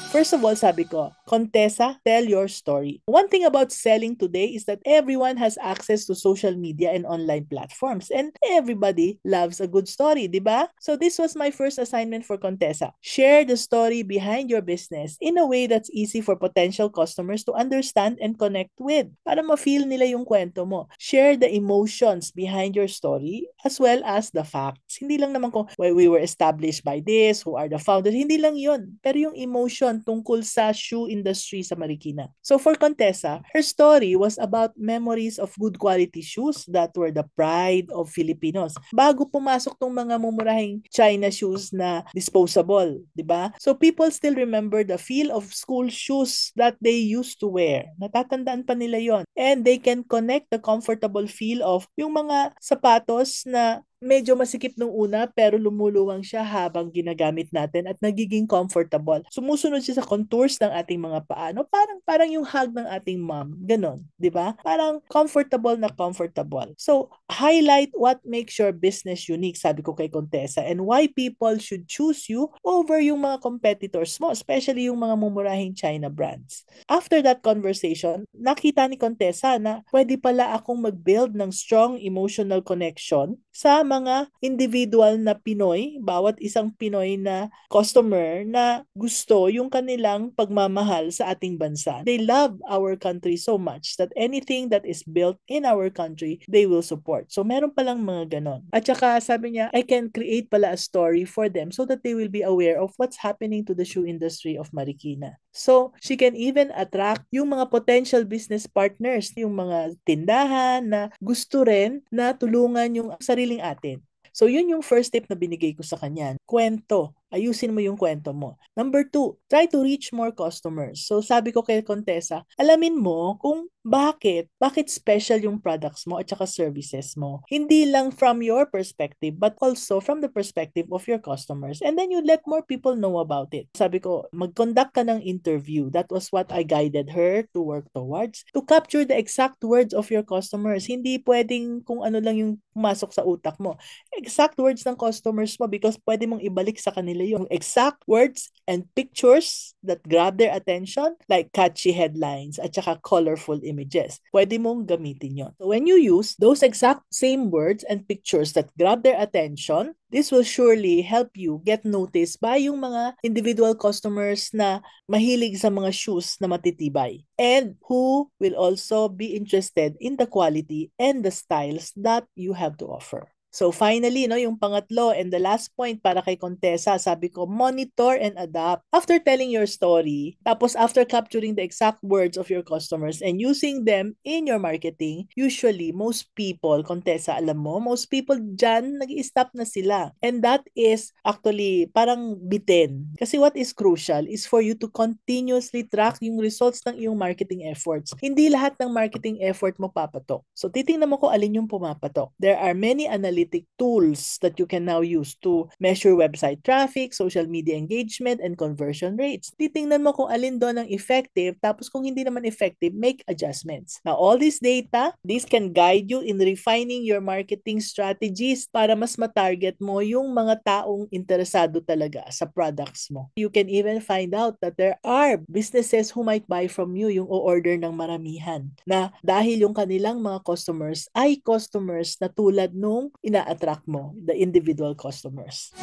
First of all, sabi ko, Contessa, tell your story. One thing about selling today is that everyone has access to social media and online platforms, and everybody loves a good story, di ba? So this was my first assignment for Contessa. Share the story behind your business in a way that's easy for potential customers to understand and connect with para ma-feel nila yung kwento mo. Share the emotions behind your story as well as the facts. Hindi lang naman kung well, we were established by this, who are the founders, hindi lang yun. Pero yung emotion tungkol sa shoe industry sa Marikina. So for Contessa, her story was about memories of good quality shoes that were the pride of Filipinos. Bago pumasok tong mga mumurahing China shoes na disposable, di ba? So people still remember the feel of school shoes that they used to wear. Natatandaan pa nila yon. And they can connect the comfortable feel of yung mga sapatos na medyo masikip nung una pero lumuluwang siya habang ginagamit natin at nagiging comfortable. Sumusunod siya sa contours ng ating mga paa. No? Parang yung hug ng ating mom. Ganon, di ba? Parang comfortable na comfortable. So, highlight what makes your business unique, sabi ko kay Contessa, and why people should choose you over yung mga competitors mo, especially yung mga mumurahing China brands. After that conversation, nakita ni Contessa na pwede pala akong mag-build ng strong emotional connection sa mga individual na Pinoy, bawat isang Pinoy na customer na gusto yung kanilang pagmamahal sa ating bansa. They love our country so much that anything that is built in our country, they will support. So meron palang mga ganon. At saka sabi niya, I can create pala a story for them so that they will be aware of what's happening to the shoe industry of Marikina. So she can even attract yung mga potential business partners, yung mga tindahan na gusto rin na tulungan yung sariling atin. So yun yung first tip na binigay ko sa kanya. Kwento. Ayusin mo yung kwento mo. Number 2, try to reach more customers. So sabi ko kay Contessa, alamin mo kung bakit special yung products mo at saka services mo. Hindi lang from your perspective but also from the perspective of your customers. And then you let more people know about it. Sabi ko, mag-conduct ka ng interview. That was what I guided her to work towards. To capture the exact words of your customers. Hindi pwedeng kung ano lang yung pumasok sa utak mo. Exact words ng customers mo because pwede mong ibalik sa kanila yung exact words and pictures that grab their attention like catchy headlines at saka colorful images. Pwede mong gamitin yon. So when you use those exact same words and pictures that grab their attention, this will surely help you get noticed by yung mga individual customers na mahilig sa mga shoes na matitibay and who will also be interested in the quality and the styles that you have to offer. So finally, no, yung pangatlo and the last point para kay Contessa, sabi ko, monitor and adapt. After telling your story, tapos after capturing the exact words of your customers and using them in your marketing, usually most people, Contessa, alam mo, most people dyan, nag-i-stop na sila. And that is actually parang bitin. Kasi what is crucial is for you to continuously track yung results ng iyong marketing efforts. Hindi lahat ng marketing effort mo papatok. So titingnan mo kung alin yung pumapatok. There are many analytics tools that you can now use to measure website traffic, social media engagement, and conversion rates. Titingnan mo kung alin doon ang effective, tapos kung hindi naman effective, make adjustments. Now, all this data, this can guide you in refining your marketing strategies para mas matarget mo yung mga taong interesado talaga sa products mo. You can even find out that there are businesses who might buy from you yung o-order ng maramihan na dahil yung kanilang mga customers ay customers na tulad nung ina-attract mo, the individual customers.